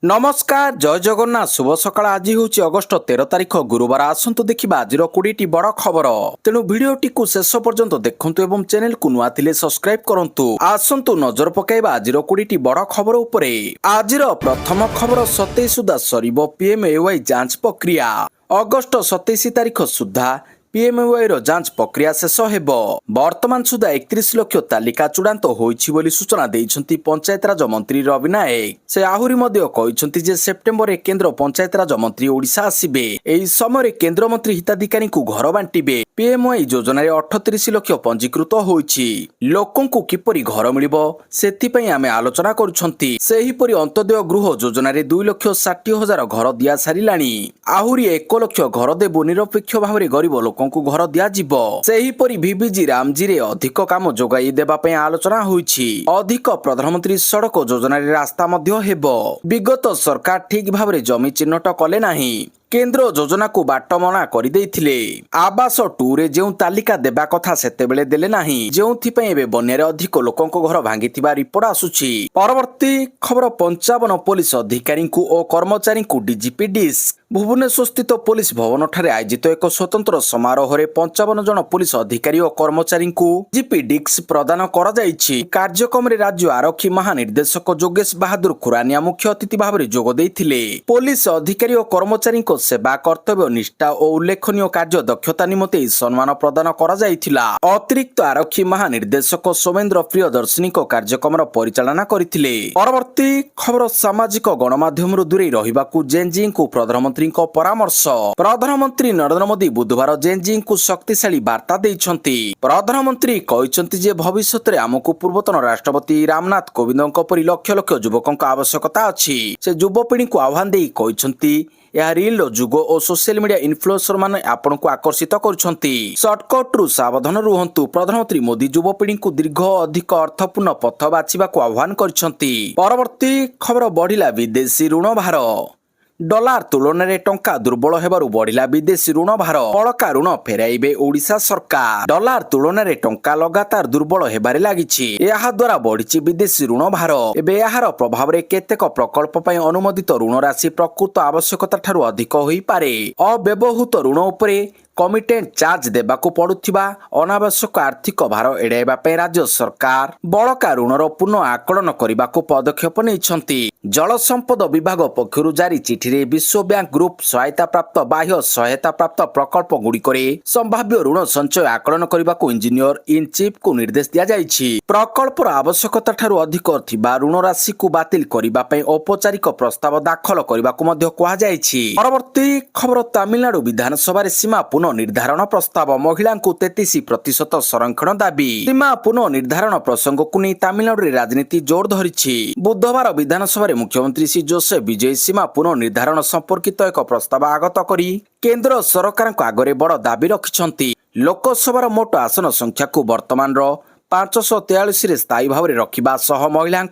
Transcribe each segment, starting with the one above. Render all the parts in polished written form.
नमस्कार जय जगन्नाथ शुभ सकाळ। आज हूँ अगस्ट 13 तारिख गुरुवार। आसतु देखा आज 20 बड़ खबर। तेणु भिडियोटी को शेष पर्यंत देखु और चैनल को नुआ थिले सब्सक्राइब करंतु। आसतु नजर पकाइबा आज 20 बड़ खबर उपरे। आज प्रथम खबर 27 सुधा सरिबो पीएमएवाई जांच प्रक्रिया। अगस्ट 27 तारिख सुधा पीएमएवाई रो जांच प्रक्रिया शेष हेबो। वर्तमान सुधा 31 लक्ष तालिका चूड़ांत होईछि बोली सूचना देइछन्ति पंचायत राज मंत्री रवि नायक। से आहुरी मध्य कहिछन्ति जे सेप्टेम्बर रे केंद्र पंचायत राज मंत्री ओडिशा आसीबे। एही समय केंद्र मंत्री हिताधिकारी को घर बांटिबे। पीएमएवाई योजना रे 38 लक्ष पंजीकृत होईछि। लोकंकु किपरि घर मिलिबो सेति पई आमे आलोचना करूछन्ति। सेहीपरि अंत्योदय गृह योजना रे 2,60,000 घर दिया सारिलाणी। आहुरी 1 लक्ष घर देबो निरपेक्ष भावरे गरीब लोकंकु घर दिया जिवो। सेहीपरि बीबीजी रामजी रे अधिक काम जोगाई देबा पई आलोचना होईछि। अधिक प्रधानमंत्री सड़क योजना रे रास्ता मध्य हेबो। विगत सरकार ठीक भावरे जमी चिन्हट कले नाही। केंद्र योजना को बाटमना कर देइथिले। आवास 2 रे जेउ तालिका देबा कथा सेतेबेले देले नाही। जेउथि एबे बन्यारे अधिक लोकंक घर भांगिथिबा रिपोर्ट आसुछि। परवर्ती खबर 55 पुलिस अधिकारी और कर्मचारी को डीजीपी डिस्क। भुवनेश्वर स्थित पुलिस भवन ठारे आयोजित एक स्वतंत्र समारोह रे 55 जन पुलिस अधिकारी और कर्मचारी को डीजीपी डिस्क प्रदान करा जायछि। कार्यक्रम रे राज्य आरक्षी महानिर्देशक जोगेश बहादुर खुरानिया मुख्य अतिथि भाव जोग देइथिले। पुलिस अधिकारी और कर्मचारी सेवा कर्तव्य निष्ठा और उल्लेखनीय कार्य दक्षता निमते सम्मान प्रदान करा जायथिला। अतिरिक्त आरक्षी महानिर्देशक सोमेन्द्र प्रियदर्शिनी कार्यक्रम परिचालना करथिले। परवर्ती खबर सामाजिक गणमाध्यम दूरे रहिबाकू जेनजी को प्रधानमंत्री परामर्श। प्रधानमंत्री नरेंद्र मोदी बुधवार जेनजी को शक्तिशाली वार्ता देइछन्ति। प्रधानमंत्री कहिसन्ति जे भविष्य में आमको पूर्वतन राष्ट्रपति रामनाथ कोविंद परि लक्ष लक्ष युवकों आवश्यकता अछि। से युवपीढ़ी को आह्वान दे कहिसन्ति यह रील जुग और सोशल मीडिया इन्फ्लुएंसर माने आपण को आकर्षित करुछन्ति। शॉर्टकट रु सावधान रुहंतु। प्रधानमंत्री मोदी युवपीढ़ी को दीर्घ अधिक अर्थपूर्ण पथ बाछिबा को आह्वान करिसन्ति। परवर्ती खबर बढ़िला विदेशी ऋण भार। डॉलर तुलन में टंका दुर्बल हेबारु बढ़िला विदेशी ऋण भार। बड़का ऋण फेराइबे ओडिशा सरकार। डॉलर तुलन में टंका लगातार दुर्बल हेबारे लागिछि। एहा द्वारा बढ़िछि विदेशी ऋण भार। एबे एहार प्रभाव रे केतेक प्रकल्प पई अनुमोदित ऋण राशि प्रकृत आवश्यकता ठारू अधिक होई पारे। अव्यवहृत ऋण उपरे कमिटेंट चार्ज देबाकू पड़ुथिबा अनावश्यक आर्थिक भार एड़ाइबा पे राज्य सरकार बड़का ऋणर पुनः आकलन करबाकू पदक्षेप नेइछन्ति। जल संपद विभाग पक्षरु जारी चिठी रे विश्व बैंक ग्रुप सहायता प्राप्त बाह्य सहायता प्राप्त प्रकल्प गुड़िकरे संभाव्य ऋण संचय आकलन करबाकू इंजीनियर इन चीफ को निर्देश दिया जाइछि। प्रकल्पर आवश्यकता ठारू अधिक थिबा ऋण राशि को बातिल करबा पे औपचारिक प्रस्ताव दाखल करबाकू मध्य कहा जाइछि। परवर्ती खबर तमिलनाडु विधानसभा रे सीमा निर्धारण प्रस्ताव। महिला को 33% संरक्षण दाबी। सीमा पुनः निर्धारण प्रसंग को नहीं तमिलनाडु राजनीति जोर धरिछि। बुधवार विधानसभा मुख्यमंत्री श्री जोसेफ विजय सीमा पुनः निर्धारण संपर्कित एक प्रस्ताव आगत करी केंद्र सरकार आगरे बड़ दाबी रखिछन्ति। लोकसभार मोट आसन संख्या को वर्तमान 543 रे स्थायी भाव में रखिबा सह महिला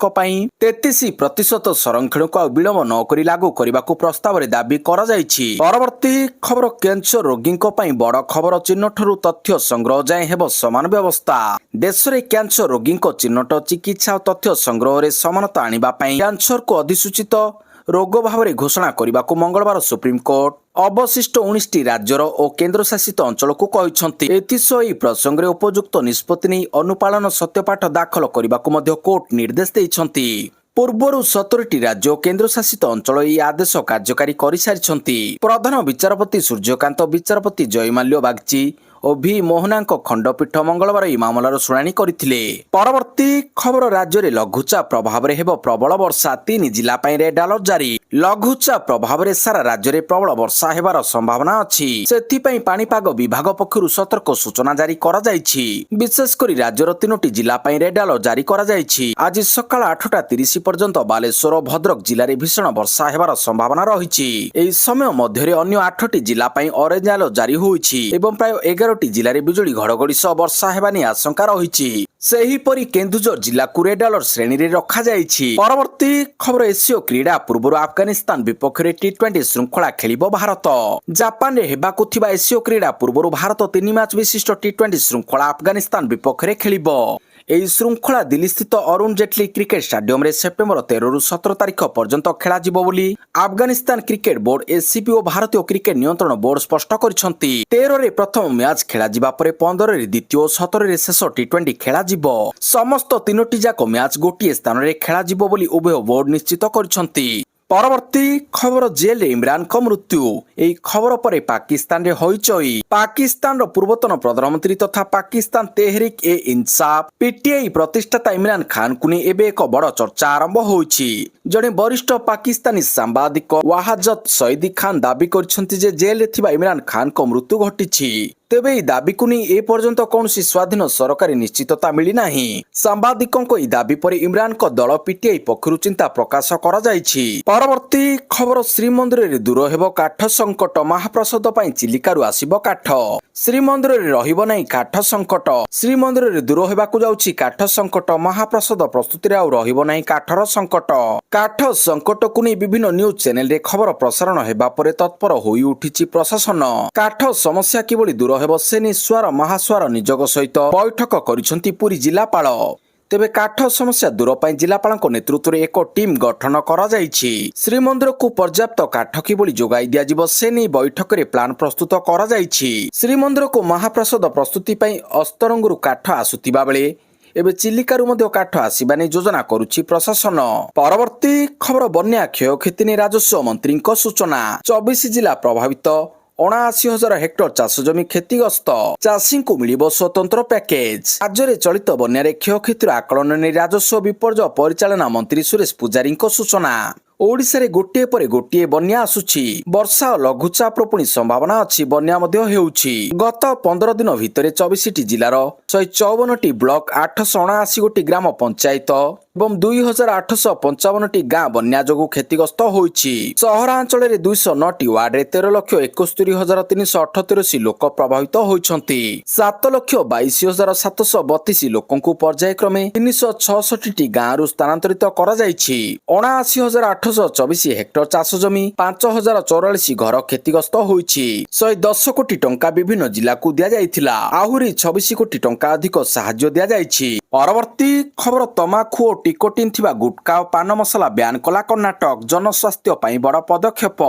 33% संरक्षण को विलंब न करी लागू करने को प्रस्ताव रे दाबी करा जायछि। परवर्ती खबर कैंसर रोगी बड़ खबर। चिन्हठरू तथ्य संग्रह जाए हेब समान व्यवस्था। देश में कैंसर रोगी चिन्हट चिकित्सा और तथ्य संग्रह रे समानता आनिबा पई कैंसर को अधिसूचित रोग भाव में घोषणा करने को मंगलवार सुप्रीमकोर्ट अवशिष्ट 19 राज्यर और केंद्र शासित अंचल को कहिसन्ति। एथिसई प्रसंग रे उपयुक्त निष्पत्ति नहीं अनुपालन सत्यपाठ दाखल करने को मध्य कोर्ट निर्देश देइछन्ति। पूर्वर 17टी राज्य और केंद्र शासित अंचल यह आदेश कार्यकारी कर सारी। प्रधान विचारपति सूर्यकांत विचारपति जयमाल्य बागची और भी मोहना खंडपीठ मंगलवार यह मामलार शुणाणी करथिले। परवर्ती खबर राज्य में लघुचाप प्रभाव में हेब प्रबल वर्षा। 3 जिला रेड अलर्ट जारी। लघुचाप प्रभाव में सारा राज्य में प्रबल वर्षा हेबार संभावना अछि। सेथिपई पाणीपाग विभाग पक्षरु सतर्क सूचना जारी करा जायछि। विशेषकर राज्यर 3टी जिला रेड अलर्ट जारी करा जायछि। आज सकाळ 8:30 पर्यंत बालेश्वर और भद्रक जिले में भीषण वर्षा हेबार संभावना रहिछि। एही समय मध्य अन्य 8टी जिला ऑरेंज अलर्ट जारी होइछि एवं प्राय 11टी जिले में बिजुली घड़घड़ी सह वर्षा हेबानी आशंका रहिछि। सेहीपरि केन्दुझर जिला को रेड अलर्ट श्रेणी रे रखा जायछि। परवर्ती खबर एशिया क्रीड़ा पूर्व अफगानिस्तान विपक्ष में T20 श्रृंखला खेलिब भारत। जापान रे हेबाकु थिबा एशिया क्रीड़ा पूर्व भारत 3 मैच विशिष्ट T20 श्रृंखला अफगानिस्तान विपक्ष में खेलिब। ଏହି ଶୃଙ୍ଖଳା ଦିଲ୍ଲୀସ୍ଥିତ ଅରୁଣ ଜେଟଲୀ କ୍ରିକେଟ ଷ୍ଟାଡିୟମରେ ସେପ୍ଟେମ୍ବର 13ରୁ 17 ତାରିଖ ପର୍ଯ୍ୟନ୍ତ ଖେଳାଯିବ ବୋଲି ଆଫଗାନିସ୍ତାନ କ୍ରିକେଟ ବୋର୍ଡ ଏସିବି ଓ ଭାରତୀୟ କ୍ରିକେଟ ନିୟନ୍ତ୍ରଣ ବୋର୍ଡ ସ୍ପଷ୍ଟ କରିଛନ୍ତି। 13ରେ ପ୍ରଥମ ମ୍ୟାଚ୍ ଖେଳାଯିବା ପରେ 15ରେ ଦ୍ୱିତୀୟ ଓ 17ରେ ଶେଷ ଟି20 ଖେଳାଯିବ। ସମସ୍ତ ତିନୋଟି ଯାକ ମ୍ୟାଚ୍ ଗୋଟିଏ ସ୍ଥାନରେ ଖେଳାଯିବ ବୋଲି ଉଭୟ ବୋର୍ଡ ନିଶ୍ଚିତ କରିଛନ୍ତି। ପରବର୍ତ୍ତୀ ଖବର ଜେଲରେ ଇମ୍ରାନଙ୍କ ମୃତ୍ୟୁ। ଏହି ଖବର ପରେ ପାକିସ୍ତାନରେ ହଇଚଇ। ପାକିସ୍ତାନର ପୂର୍ବତନ ପ୍ରଧାନମନ୍ତ୍ରୀ ତଥା ପାକିସ୍ତାନ ତେହରିକ ଏ ଇନସାଫ ପିଟିଆଇ ପ୍ରତିଷ୍ଠାତା ଇମ୍ରାନ ଖାନଙ୍କୁ ନେଇ ଏବେ ଏକ ବଡ଼ ଚର୍ଚ୍ଚା ଆରମ୍ଭ ହୋଇଛି। ଜଣେ ବରିଷ୍ଠ ପାକିସ୍ତାନୀ ସାମ୍ବାଦିକ ୱାହାଜତ ସଇଦି ଖାନ ଦାବି କରିଛନ୍ତି ଯେ ଜେଲରେ ଥିବା ଇମ୍ରାନ ଖାନଙ୍କ ମୃତ୍ୟୁ ଘଟିଛି। ତେବେ ଏହି ଦାବିକୁ ନେଇ ଏପର୍ଯ୍ୟନ୍ତ କୌଣସି ସ୍ୱାଧୀନ ସରକାରୀ ନିଶ୍ଚିତତା ମିଳିନାହିଁ। ସାମ୍ବାଦିକଙ୍କ ଏହି ଦାବି ପରେ ଇମ୍ରାନଙ୍କ ଦଳ ପିଟିଆଇ ପକ୍ଷରୁ ଚିନ୍ତା ପ୍ରକାଶ କରାଯାଇଛି। ପରବର୍ତ୍ତୀ ଖବର ଶ୍ରୀମନ୍ଦିରରେ ଦୂର ହେବ କାଠ ସଙ୍କଟ। ମହାପ୍ରସାଦ ପାଇଁ ଚିଲିକାରୁ ଆସିବ କାଠ। ଶ୍ରୀମନ୍ଦିରରେ ରହିବ ନାହିଁ କାଠ ସଙ୍କଟ। ଶ୍ରୀମନ୍ଦିରରେ ଦୂର ହେବାକୁ ଯାଉଛି କାଠ ସଙ୍କଟ। ମହାପ୍ରସାଦ ପ୍ରସ୍ତୁତିରେ ଆଉ ରହିବ ନାହିଁ କାଠର ସଙ୍କଟ। କାଠ ସଙ୍କଟକୁ ନେଇ ବିଭିନ୍ନ ନ୍ୟୁଜ ଚ୍ୟାନେଲରେ ଖବର ପ୍ରସାରଣ ହେବା ପରେ ତତ୍ପର ହୋଇ ଉଠିଛି ପ୍ରଶାସନ। କାଠ ସମସ୍ୟା କିଭଳି ଦୂର ହେବ ସେ ନେଇ ସ୍ୱାର ମହାସ୍ୱାର ନିଯୋଗ ସହିତ ବୈଠକ କରିଛନ୍ତି ପୁରୀ ଜିଲ୍ଲାପାଳ। ତେବେ କାଠ ସମସ୍ୟା ଦୂର ପାଇଁ ଜିଲ୍ଲାପାଳଙ୍କ ନେତୃତ୍ୱରେ ଏକ ଟିମ୍ ଗଠନ କରାଯାଇଛି। ଶ୍ରୀମନ୍ଦିରକୁ ପର୍ଯ୍ୟାପ୍ତ କାଠ କିଭଳି ଯୋଗାଇ ଦିଆଯିବ ସେ ନେଇ ବୈଠକରେ ପ୍ଲାନ୍ ପ୍ରସ୍ତୁତ କରାଯାଇଛି। ଶ୍ରୀମନ୍ଦିରକୁ ମହାପ୍ରସାଦ ପ୍ରସ୍ତୁତି ପାଇଁ ଅସ୍ତରଙ୍ଗରୁ କାଠ ଆସୁଥିବା ବେଳେ ଏବେ ଚିଲିକାରୁ ମଧ୍ୟ କାଠ ଆସିବା ନେଇ ଯୋଜନା କରୁଛି ପ୍ରଶାସନ। ପରବର୍ତ୍ତୀ ଖବର ବନ୍ୟା କ୍ଷୟକ୍ଷତି ନେଇ ରାଜସ୍ୱ ମନ୍ତ୍ରୀଙ୍କ ସୂଚନା। 24 ଜିଲ୍ଲା ପ୍ରଭାବିତ 79,000 ହେକ୍ଟର ଚାଷ ଜମି କ୍ଷତିଗ୍ରସ୍ତ। ଚାଷୀଙ୍କୁ ମିଳିବ ସ୍ୱତନ୍ତ୍ର ପ୍ୟାକେଜ। ରାଜ୍ୟରେ ଚଳିତ ବନ୍ୟାରେ କ୍ଷୟକ୍ଷତିର ଆକଳନ ନେଇ ରାଜସ୍ୱ ବିପର୍ଯ୍ୟୟ ପରିଚାଳନା ମନ୍ତ୍ରୀ ସୁରେଶ ପୂଜାରୀଙ୍କ ସୂଚନା। ଓଡ଼ିଶାରେ ଗୋଟିଏ ପରେ ଗୋଟିଏ ବନ୍ୟା ଆସୁଛି। ବର୍ଷା ଓ ଲଘୁଚାପର ପୁଣି ସମ୍ଭାବନା ଅଛି। ବନ୍ୟା ମଧ୍ୟ ହେଉଛି। ଗତ 15 ଦିନ ଭିତରେ 24ଟି ଜିଲ୍ଲାର 154ଟି ବ୍ଲକ 879ଗୋଟି ଗ୍ରାମ ପଞ୍ଚାୟତ ଏବଂ 2,855ଟି ଗାଁ ବନ୍ୟା ଯୋଗୁଁ କ୍ଷତିଗ୍ରସ୍ତ ହୋଇଛି। ସହରାଞ୍ଚଳରେ 209ଟି ୱାର୍ଡରେ 13,62,378 ଲୋକ ପ୍ରଭାବିତ ହୋଇଛନ୍ତି। 7,22,732 ଲୋକଙ୍କୁ ପର୍ଯ୍ୟାୟକ୍ରମେ 366ଟି ଗାଁରୁ ସ୍ଥାନାନ୍ତରିତ କରାଯାଇଛି। 79,824 ହେକ୍ଟର ଚାଷ ଜମି 5,044 ଘର କ୍ଷତିଗ୍ରସ୍ତ ହୋଇଛି। 110 କୋଟି ଟଙ୍କା ବିଭିନ୍ନ ଜିଲ୍ଲାକୁ ଦିଆଯାଇଥିଲା। ଆହୁରି 26 କୋଟି ଟଙ୍କା ଅଧିକ ସାହାଯ୍ୟ ଦିଆଯାଇଛି। ପରବର୍ତ୍ତୀ ଖବର ତମାଖୁ ଓ ଟିକୋଟିନ୍ ଥିବା ଗୁଟକା ଓ ପାନ ମସଲା ବ୍ୟାନ୍ କଲା କର୍ଣ୍ଣାଟକ। ଜନସ୍ୱାସ୍ଥ୍ୟ ପାଇଁ ବଡ଼ ପଦକ୍ଷେପ।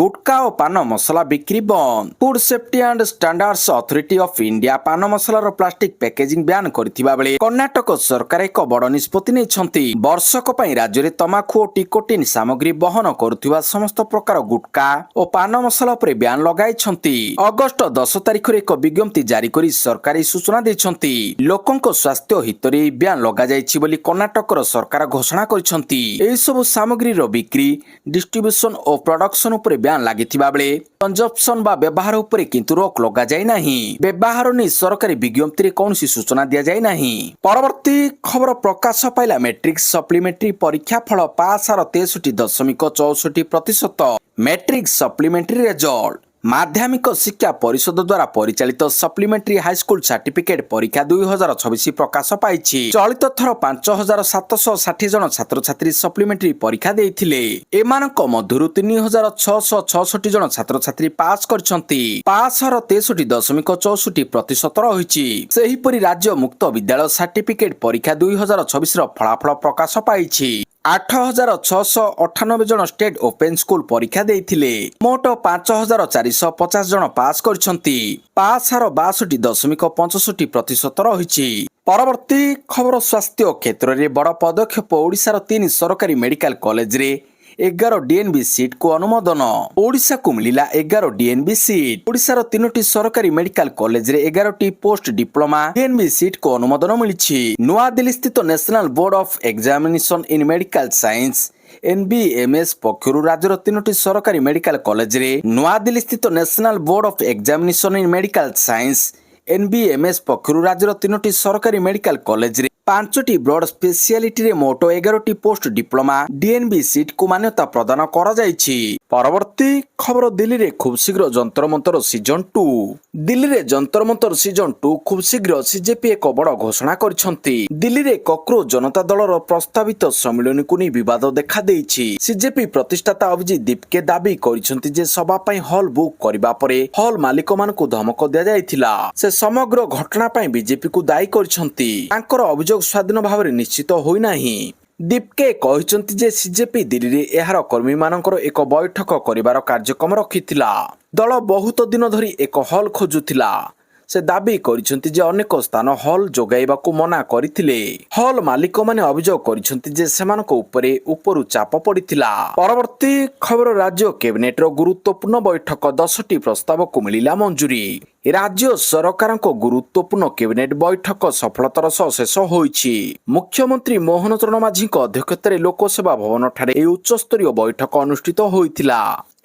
ଗୁଟକା ଓ ପାନ ମସଲା ବିକ୍ରି ବନ୍ଦ। Food safety and standards authority of India paan ମସଲାର ପ୍ଲାଷ୍ଟିକ ପ୍ୟାକେଜିଂ ବ୍ୟାନ୍ କରିଥିବା ବେଳେ କର୍ଣ୍ଣାଟକ ସରକାର ଏକ ବଡ଼ ନିଷ୍ପତ୍ତି ନେଇଛନ୍ତି। ବର୍ଷକ ପାଇଁ ରାଜ୍ୟରେ ତମାଖୁ ଓ ଟିକୋଟିନ୍ ସାମଗ୍ରୀ ବହନ କରୁଥିବା ସମସ୍ତ ପ୍ରକାର ଗୁଟକା ଓ ପାନ ମସଲା ଉପରେ ବ୍ୟାନ୍ ଲଗାଇଛନ୍ତି। ଅଗଷ୍ଟ 10 ତାରିଖରେ ଏକ ବିଜ୍ଞପ୍ତି ଜାରି କରି ସରକାର ଏହି ସୂଚନା ଦେଇଛନ୍ତି। ଲୋକଙ୍କ ସ୍ୱାସ୍ଥ୍ୟ ହିତରେ ଏହି ବ୍ୟାନ୍ ଲଗାଯାଇଛି ବୋଲି କର୍ଣ୍ଣାଟକର ସରକାର ଘୋଷଣା କରିଛନ୍ତି। ଏହିସବୁ ସାମଗ୍ରୀର ବିକ୍ରି, ଡିଷ୍ଟ୍ରିବ୍ୟୁସନ ଓ ପ୍ରଡକ୍ସନ ଉପରେ ବ୍ୟାନ୍ ଲାଗିଥିବା ବେଳେ କନଜମ୍ପସନ ବା ବ୍ୟବହାର ଉପରେ କିନ୍ତୁ ରୋକ ଲଗାଯାଇ ନାହିଁ। ବ୍ୟବହାର ନେଇ ସରକାରୀ ବିଜ୍ଞପ୍ତିରେ କୌଣସି ସୂଚନା ଦିଆଯାଇ ନାହିଁ। ପରବର୍ତ୍ତୀ ଖବର ପ୍ରକାଶ ପାଇଲା ମେଟ୍ରିକ ସପ୍ଲିମେଣ୍ଟାରୀ ପରୀକ୍ଷା ଫଳ। ପାସ୍ ହାର 63.64%। Matric supplementary result. ମାଧ୍ୟମିକ ଶିକ୍ଷା ପରିଷଦ ଦ୍ୱାରା ପରିଚାଳିତ ସପ୍ଲିମେଣ୍ଟାରୀ ହାଇସ୍କୁଲ ସାର୍ଟିଫିକେଟ ପରୀକ୍ଷା 2026 ପ୍ରକାଶ ପାଇଛି। ଚଳିତ ଥର 5,760 ଜଣ ଛାତ୍ରଛାତ୍ରୀ ସପ୍ଲିମେଣ୍ଟାରୀ ପରୀକ୍ଷା ଦେଇଥିଲେ। ଏମାନଙ୍କ ମଧ୍ୟରୁ 3,666 ଜଣ ଛାତ୍ରଛାତ୍ରୀ ପାସ୍ କରିଛନ୍ତି। ପାସ୍ ହାର 63.64% ରହିଛି। ସେହିପରି ରାଜ୍ୟ ମୁକ୍ତ ବିଦ୍ୟାଳୟ ସାର୍ଟିଫିକେଟ ପରୀକ୍ଷା 2026ର ଫଳାଫଳ ପ୍ରକାଶ ପାଇଛି। 8,698 ଜଣ ଷ୍ଟେଟ୍ ଓପେନ୍ ସ୍କୁଲ ପରୀକ୍ଷା ଦେଇଥିଲେ। ମୋଟ 5,450 ଜଣ ପାସ୍ କରିଛନ୍ତି। ପାସ୍ ହାର 62.65% ରହିଛି। ପରବର୍ତ୍ତୀ ଖବର ସ୍ୱାସ୍ଥ୍ୟ କ୍ଷେତ୍ରରେ ବଡ଼ ପଦକ୍ଷେପ। ଓଡ଼ିଶାର 3 ସରକାରୀ ମେଡିକାଲ କଲେଜରେ 11 ଡିଏନ୍ବି ସିଟ୍କୁ ଅନୁମୋଦନ। ଓଡ଼ିଶାକୁ ମିଳିଲା 11 ଡିଏନ୍ବି ସିଟ୍। ଓଡ଼ିଶାର 3ଟି ସରକାରୀ ମେଡିକାଲ କଲେଜରେ 11ଟି ପୋଷ୍ଟ ଡିପ୍ଲୋମା ଡିଏନ୍ବି ସିଟ୍କୁ ଅନୁମୋଦନ ମିଳିଛି। ନୂଆଦିଲ୍ଲୀ ସ୍ଥିତ national board of examination in medical science NBMS ପକ୍ଷରୁ ରାଜ୍ୟର 3ଟି ସରକାରୀ ମେଡିକାଲ କଲେଜରେ ନୂଆଦିଲ୍ଲୀ ସ୍ଥିତ national board of examination in medical science NBMS ପକ୍ଷରୁ ରାଜ୍ୟର 3ଟି ସରକାରୀ ମେଡିକାଲ କଲେଜରେ 5ଟି ବ୍ରଡ ସ୍ପେସିଆଲିଟିରେ ମୋଟ 11ଟି ପୋଷ୍ଟ ଡିପ୍ଲୋମା ଡିଏନ୍ବି ସିଟ୍କୁ ମାନ୍ୟତା ପ୍ରଦାନ କରାଯାଇଛି। ପରବର୍ତ୍ତୀ ଖବର ଦିଲ୍ଲୀରେ ଖୁବ୍ ଶୀଘ୍ର ଯନ୍ତର ମନ୍ତର ସିଜନ 2। ଦିଲ୍ଲୀରେ ଯନ୍ତର ମନ୍ତର ସିଜନ 2 ଖୁବ୍ ଶୀଘ୍ର ସିଜେପି ଏକ ବଡ଼ ଘୋଷଣା କରିଛନ୍ତି। ଦିଲ୍ଲୀରେ କକରୋଜ ଜନତା ଦଳର ପ୍ରସ୍ତାବିତ ସମ୍ମିଳନୀକୁ ନେଇ ବିବାଦ ଦେଖାଦେଇଛି। ସିଜେପି ପ୍ରତିଷ୍ଠାତା ଅଭିଜିତ ଦୀପକେ ଦାବି କରିଛନ୍ତି ଯେ ସଭା ପାଇଁ ହଲ୍ ବୁକ୍ କରିବା ପରେ ହଲ୍ ମାଲିକମାନଙ୍କୁ ଧମକ ଦିଆଯାଇଥିଲା। ସେ ସମଗ୍ର ଘଟଣା ପାଇଁ ବିଜେପିକୁ ଦାୟୀ କରିଛନ୍ତି। ତାଙ୍କର ଅଭିଯୋଗ ସ୍ୱାଧୀନ ଭାବରେ ନିଶ୍ଚିତ ହୋଇନାହିଁ। ଦୀପକେ କହିଛନ୍ତି ଯେ ସିଜେପି ଦିଲ୍ଲୀରେ ଏହାର କର୍ମୀମାନଙ୍କର ଏକ ବୈଠକ କରିବାର କାର୍ଯ୍ୟକ୍ରମ ରଖିଥିଲା। ଦଳ ବହୁତ ଦିନ ଧରି ଏକ ହଲ୍ ଖୋଜୁଥିଲା। ସେ ଦାବି କରିଛନ୍ତି ଯେ ଅନେକ ସ୍ଥାନ ହଲ୍ ଯୋଗାଇବାକୁ ମନା କରିଥିଲେ। ହଲ୍ ମାଲିକମାନେ ଅଭିଯୋଗ କରିଛନ୍ତି ଯେ ସେମାନଙ୍କ ଉପରେ ଉପରୁ ଚାପ ପଡ଼ିଥିଲା। ପରବର୍ତ୍ତୀ ଖବର ରାଜ୍ୟ କ୍ୟାବିନେଟର ଗୁରୁତ୍ୱପୂର୍ଣ୍ଣ ବୈଠକ 10ଟି ପ୍ରସ୍ତାବକୁ ମିଳିଲା ମଞ୍ଜୁରୀ। ରାଜ୍ୟ ସରକାରଙ୍କ ଗୁରୁତ୍ୱପୂର୍ଣ୍ଣ କ୍ୟାବିନେଟ ବୈଠକ ସଫଳତାର ସହ ଶେଷ ହୋଇଛି। ମୁଖ୍ୟମନ୍ତ୍ରୀ ମୋହନ ଚରଣ ମାଝୀଙ୍କ ଅଧ୍ୟକ୍ଷତାରେ ଲୋକସେବା ଭବନଠାରେ ଏହି ଉଚ୍ଚସ୍ତରୀୟ ବୈଠକ ଅନୁଷ୍ଠିତ ହୋଇଥିଲା।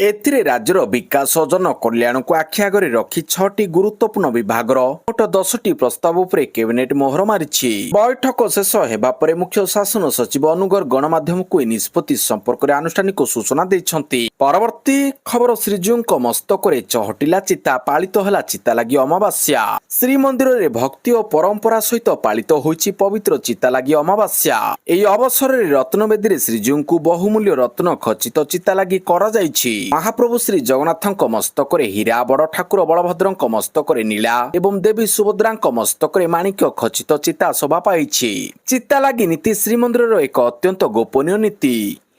ଏଥିରେ ରାଜ୍ୟର ବିକାଶ ଓ ଜନକଲ୍ୟାଣକୁ ଆଖି ଆଗରେ ରଖି 6ଟି ଗୁରୁତ୍ୱପୂର୍ଣ୍ଣ ବିଭାଗର ମୋଟ 10ଟି ପ୍ରସ୍ତାବ ଉପରେ କ୍ୟାବିନେଟ ମୋହର ମାରିଛି। ବୈଠକ ଶେଷ ହେବା ପରେ ମୁଖ୍ୟ ଶାସନ ସଚିବ ଅନୁଗର ଗଣମାଧ୍ୟମକୁ ଏହି ନିଷ୍ପତ୍ତି ସମ୍ପର୍କରେ ଆନୁଷ୍ଠାନିକ ସୂଚନା ଦେଇଛନ୍ତି। ପରବର୍ତ୍ତୀ ଖବର ଶ୍ରୀଜୀଉଙ୍କ ମସ୍ତକରେ ଚହଟିଲା ଚିତା, ପାଳିତ ହେଲା ଚିତାଲାଗି ଅମାବାସ୍ୟା। ଶ୍ରୀମନ୍ଦିରରେ ଭକ୍ତି ଓ ପରମ୍ପରା ସହିତ ପାଳିତ ହୋଇଛି ପବିତ୍ର ଚିତାଲାଗି ଅମାବାସ୍ୟା। ଏହି ଅବସରରେ ରତ୍ନବେଦୀରେ ଶ୍ରୀଜୀଉଙ୍କୁ ବହୁମୂଲ୍ୟ ରତ୍ନ ଖଚିତ ଚିତାଲାଗି କରାଯାଇଛି। ମହାପ୍ରଭୁ ଶ୍ରୀ ଜଗନ୍ନାଥଙ୍କ ମସ୍ତକରେ ହୀରା, ବଡ଼ ଠାକୁର ବଳଭଦ୍ରଙ୍କ ମସ୍ତକରେ ନୀଳା ଏବଂ ଦେବୀ ସୁଭଦ୍ରାଙ୍କ ମସ୍ତକରେ ମାଣିକ୍ୟ ଖଚିତ ଚିତା ଶୋଭା ପାଇଛି। ଚିତାଲାଗି ନୀତି ଶ୍ରୀମନ୍ଦିରର ଏକ ଅତ୍ୟନ୍ତ ଗୋପନୀୟ ନୀତି।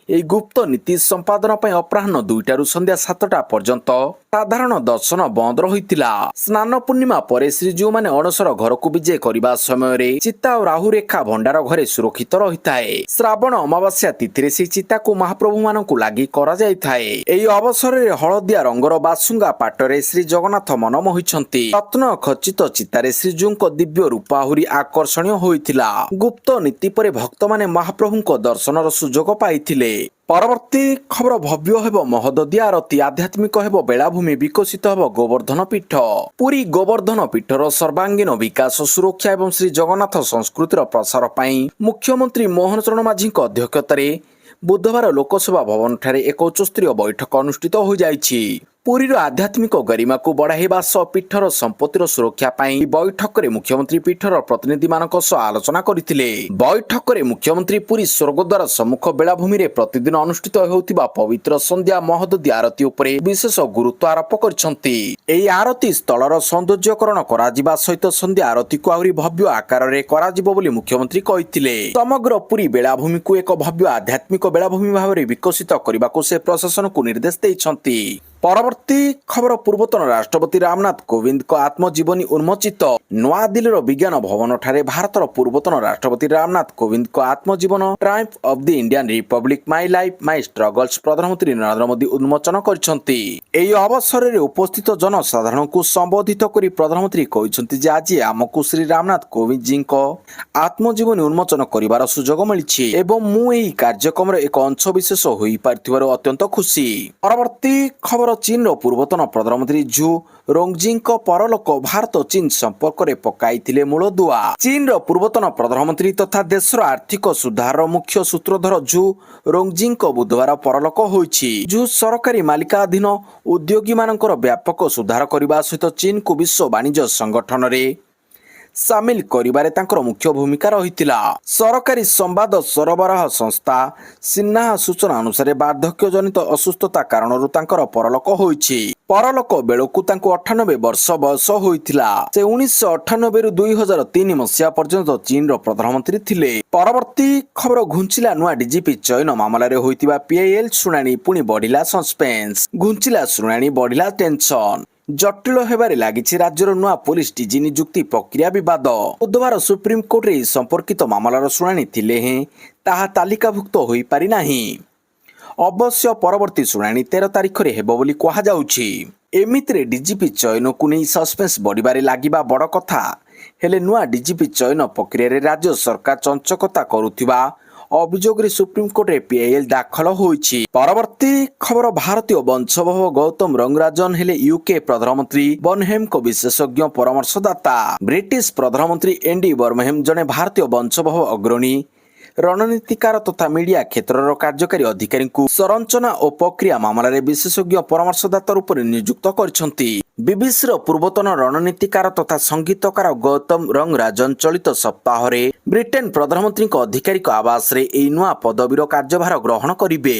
ଏହି ଗୁପ୍ତ ନୀତି ସମ୍ପାଦନ ପାଇଁ ଅପରାହ୍ନ 2ଟାରୁ ସନ୍ଧ୍ୟା 7ଟା ପର୍ଯ୍ୟନ୍ତ ସାଧାରଣ ଦର୍ଶନ ବନ୍ଦ ରହିଥିଲା। ସ୍ନାନ ପୂର୍ଣ୍ଣିମା ପରେ ଶ୍ରୀଜୀଉମାନେ ଅଣସର ଘରକୁ ବିଜେ କରିବା ସମୟରେ ଚିତା ଓ ରାହୁ ରେଖା ଭଣ୍ଡାର ଘରେ ସୁରକ୍ଷିତ ରହିଥାଏ। ଶ୍ରାବଣ ଅମାବାସ୍ୟା ତିଥିରେ ସେହି ଚିତାକୁ ମହାପ୍ରଭୁମାନଙ୍କୁ ଲାଗି କରାଯାଇଥାଏ। ଏହି ଅବସରରେ ହଳଦିଆ ରଙ୍ଗର ବାସୁଙ୍ଗା ପାଟରେ ଶ୍ରୀ ଜଗନ୍ନାଥ ମନ ମୋହିଛନ୍ତି। ରତ୍ନ ଖଚିତ ଚିତାରେ ଶ୍ରୀଜୀଉଙ୍କ ଦିବ୍ୟ ରୂପ ଆହୁରି ଆକର୍ଷଣୀୟ ହୋଇଥିଲା। ଗୁପ୍ତ ନୀତି ପରେ ଭକ୍ତମାନେ ମହାପ୍ରଭୁଙ୍କ ଦର୍ଶନର ସୁଯୋଗ ପାଇଥିଲେ। ପରବର୍ତ୍ତୀ ଖବର ଭବ୍ୟ ହେବ ମହୋଦଧି ଆରତୀ, ଆଧ୍ୟାତ୍ମିକ ହେବ ବେଳାଭୂମି, ବିକଶିତ ହେବ ଗୋବର୍ଦ୍ଧନ ପୀଠ। ପୁରୀ ଗୋବର୍ଦ୍ଧନ ପୀଠର ସର୍ବାଙ୍ଗୀନ ବିକାଶ, ସୁରକ୍ଷା ଏବଂ ଶ୍ରୀ ଜଗନ୍ନାଥ ସଂସ୍କୃତିର ପ୍ରସାର ପାଇଁ ମୁଖ୍ୟମନ୍ତ୍ରୀ ମୋହନ ଚରଣ ମାଝୀଙ୍କ ଅଧ୍ୟକ୍ଷତାରେ ବୁଧବାର ଲୋକସେବା ଭବନଠାରେ ଏକ ଉଚ୍ଚସ୍ତରୀୟ ବୈଠକ ଅନୁଷ୍ଠିତ ହୋଇଯାଇଛି। ପୁରୀର ଆଧ୍ୟାତ୍ମିକ ଗରିମାକୁ ବଢ଼ାଇବା ସହ ପୀଠର ସମ୍ପତ୍ତିର ସୁରକ୍ଷା ପାଇଁ ବୈଠକରେ ମୁଖ୍ୟମନ୍ତ୍ରୀ ପୀଠର ପ୍ରତିନିଧିମାନଙ୍କ ସହ ଆଲୋଚନା କରିଥିଲେ। ବୈଠକରେ ମୁଖ୍ୟମନ୍ତ୍ରୀ ପୁରୀ ସ୍ୱର୍ଗଦ୍ୱାର ସମ୍ମୁଖ ବେଳାଭୂମିରେ ପ୍ରତିଦିନ ଅନୁଷ୍ଠିତ ହେଉଥିବା ପବିତ୍ର ସନ୍ଧ୍ୟା ମହୋଦଧି ଆରତୀ ଉପରେ ବିଶେଷ ଗୁରୁତ୍ୱ ଆରୋପ କରିଛନ୍ତି। ଏହି ଆରତୀ ସ୍ଥଳର ସୌନ୍ଦର୍ଯ୍ୟକରଣ କରାଯିବା ସହିତ ସନ୍ଧ୍ୟା ଆରତୀକୁ ଆହୁରି ଭବ୍ୟ ଆକାରରେ କରାଯିବ ବୋଲି ମୁଖ୍ୟମନ୍ତ୍ରୀ କହିଥିଲେ। ସମଗ୍ର ପୁରୀ ବେଳାଭୂମିକୁ ଏକ ଭବ୍ୟ ଆଧ୍ୟାତ୍ମିକ ବେଳାଭୂମି ଭାବରେ ବିକଶିତ କରିବାକୁ ସେ ପ୍ରଶାସନକୁ ନିର୍ଦ୍ଦେଶ ଦେଇଛନ୍ତି। ପରବର୍ତ୍ତୀ ଖବର ପୂର୍ବତନ ରାଷ୍ଟ୍ରପତି ରାମନାଥ କୋବିନ୍ଦଙ୍କ ଆତ୍ମଜୀବନୀ ଉନ୍ମୋଚିତ। ନୂଆଦିଲ୍ଲୀର ବିଜ୍ଞାନ ଭବନଠାରେ ଭାରତର ପୂର୍ବତନ ରାଷ୍ଟ୍ରପତି ରାମନାଥ କୋବିନ୍ଦଙ୍କ ଆତ୍ମଜୀବନ triumph of the Indian republic my life my struggles ପ୍ରଧାନମନ୍ତ୍ରୀ ନରେନ୍ଦ୍ର ମୋଦି ଉନ୍ମୋଚନ କରିଛନ୍ତି। ଏହି ଅବସରରେ ଉପସ୍ଥିତ ଜନସାଧାରଣଙ୍କୁ ସମ୍ବୋଧିତ କରି ପ୍ରଧାନମନ୍ତ୍ରୀ କହିଛନ୍ତି ଯେ ଆଜି ଆମକୁ ଶ୍ରୀ ରାମନାଥ କୋବିନ୍ଦଜୀଙ୍କ ଆତ୍ମଜୀବନୀ ଉନ୍ମୋଚନ କରିବାର ସୁଯୋଗ ମିଳିଛି ଏବଂ ମୁଁ ଏହି କାର୍ଯ୍ୟକ୍ରମର ଏକ ଅଂଶବିଶେଷ ହୋଇପାରିଥିବାରୁ ଅତ୍ୟନ୍ତ ଖୁସି। ପରବର୍ତ୍ତୀ ଖବର ଚୀନର ପୂର୍ବତନ ପ୍ରଧାନମନ୍ତ୍ରୀ ଝୁ ରୋଙ୍ଗଜିଙ୍କ ପରଲୋକ ଭାରତ ଚୀନ ସମ୍ପର୍କରେ ପକାଇଥିଲେ ମୂଳଦୁଆ। ଚୀନର ପୂର୍ବତନ ପ୍ରଧାନମନ୍ତ୍ରୀ ତଥା ଦେଶର ଆର୍ଥିକ ସୁଧାରର ମୁଖ୍ୟ ସୂତ୍ରଧର ଝୁ ରୋଙ୍ଗଜିଙ୍କ ବୁଧବାର ପରଲୋକ ହୋଇଛି। ଝୁ ସରକାରୀ ମାଲିକାଧୀନ ଉଦ୍ୟୋଗୀମାନଙ୍କର ବ୍ୟାପକ ସୁଧାର କରିବା ସହିତ ଚୀନକୁ ବିଶ୍ୱ ବାଣିଜ୍ୟ ସଂଗଠନରେ ସାମିଲ କରିବାରେ ତାଙ୍କର ମୁଖ୍ୟ ଭୂମିକା ରହିଥିଲା। ସରକାରୀ ସମ୍ବାଦ ସରବରାହ ସଂସ୍ଥା ସିନ୍ହା ସୂଚନା ଅନୁସାରେ ବାର୍ଦ୍ଧକ୍ୟଜନିତ ଅସୁସ୍ଥତା କାରଣରୁ ତାଙ୍କର ପରଲୋକ ହୋଇଛି। ପରଲୋକ ବେଳକୁ ତାଙ୍କୁ 98 ବର୍ଷ ବୟସ ହୋଇଥିଲା। ସେ 1998ରୁ 2003 ମସିହା ପର୍ଯ୍ୟନ୍ତ ଚୀନର ପ୍ରଧାନମନ୍ତ୍ରୀ ଥିଲେ। ପରବର୍ତ୍ତୀ ଖବର ଘୁଞ୍ଚିଲା ନୂଆ ଡିଜିପି ଚୟନ ମାମଲାରେ ହୋଇଥିବା ପିଆଇଏଲ୍ ଶୁଣାଣି, ପୁଣି ବଢିଲା ସସ୍ପେନ୍ସ। ଘୁଞ୍ଚିଲା ଶୁଣାଣି, ବଢିଲା ଟେନସନ। ଜଟିଳ ହେବାରେ ଲାଗିଛି ରାଜ୍ୟର ନୂଆ ପୋଲିସ ଡିଜି ନିଯୁକ୍ତି ପ୍ରକ୍ରିୟା ବିବାଦ। ବୁଧବାର ସୁପ୍ରିମକୋର୍ଟରେ ଏହି ସମ୍ପର୍କିତ ମାମଲାର ଶୁଣାଣି ଥିଲେ ହେଁ ତାହା ତାଲିକାଭୁକ୍ତ ହୋଇପାରି ନାହିଁ। ଅବଶ୍ୟ ପରବର୍ତ୍ତୀ ଶୁଣାଣି 13 ତାରିଖରେ ହେବ ବୋଲି କୁହାଯାଉଛି। ଏମିତିରେ ଡିଜିପି ଚୟନକୁ ନେଇ ସସ୍ପେନ୍ସ ବଢ଼ିବାରେ ଲାଗିବା ବଡ଼ କଥା। ହେଲେ ନୂଆ ଡିଜିପି ଚୟନ ପ୍ରକ୍ରିୟାରେ ରାଜ୍ୟ ସରକାର ଚଞ୍ଚକତା କରୁଥିବା ଅଭିଯୋଗରେ ସୁପ୍ରିମକୋର୍ଟରେ ପିଆଇଏଲ୍ ଦାଖଲ ହୋଇଛି। ପରବର୍ତ୍ତୀ ଖବର ଭାରତୀୟ ବଂଶୋଦ୍ଭବ ଗୌତମ ରଙ୍ଗରାଜନ ହେଲେ ୟୁକେ ପ୍ରଧାନମନ୍ତ୍ରୀ ବର୍ନହେମଙ୍କ ବିଶେଷଜ୍ଞ ପରାମର୍ଶଦାତା। ବ୍ରିଟିଶ ପ୍ରଧାନମନ୍ତ୍ରୀ ଏଣ୍ଡି ବର୍ନହେମ ଜଣେ ଭାରତୀୟ ବଂଶୋଦ୍ଭବ ଅଗ୍ରଣୀ ରଣନୀତିକାର ତଥା ମିଡିଆ କ୍ଷେତ୍ରର କାର୍ଯ୍ୟକାରୀ ଅଧିକାରୀଙ୍କୁ ସଂରଚନା ଓ ପ୍ରକ୍ରିୟା ମାମଲାରେ ବିଶେଷଜ୍ଞ ପରାମର୍ଶଦାତା ରୂପରେ ନିଯୁକ୍ତ କରିଛନ୍ତି। ବିବିସିର ପୂର୍ବତନ ରଣନୀତିକାର ତଥା ସଙ୍ଗୀତକାର ଗୌତମ ରଙ୍ଗରାଜନ ଚଳିତ ସପ୍ତାହରେ ବ୍ରିଟେନ ପ୍ରଧାନମନ୍ତ୍ରୀଙ୍କ ଆଧିକାରିକ ଆବାସରେ ଏହି ନୂଆ ପଦବୀର କାର୍ଯ୍ୟଭାର ଗ୍ରହଣ କରିବେ।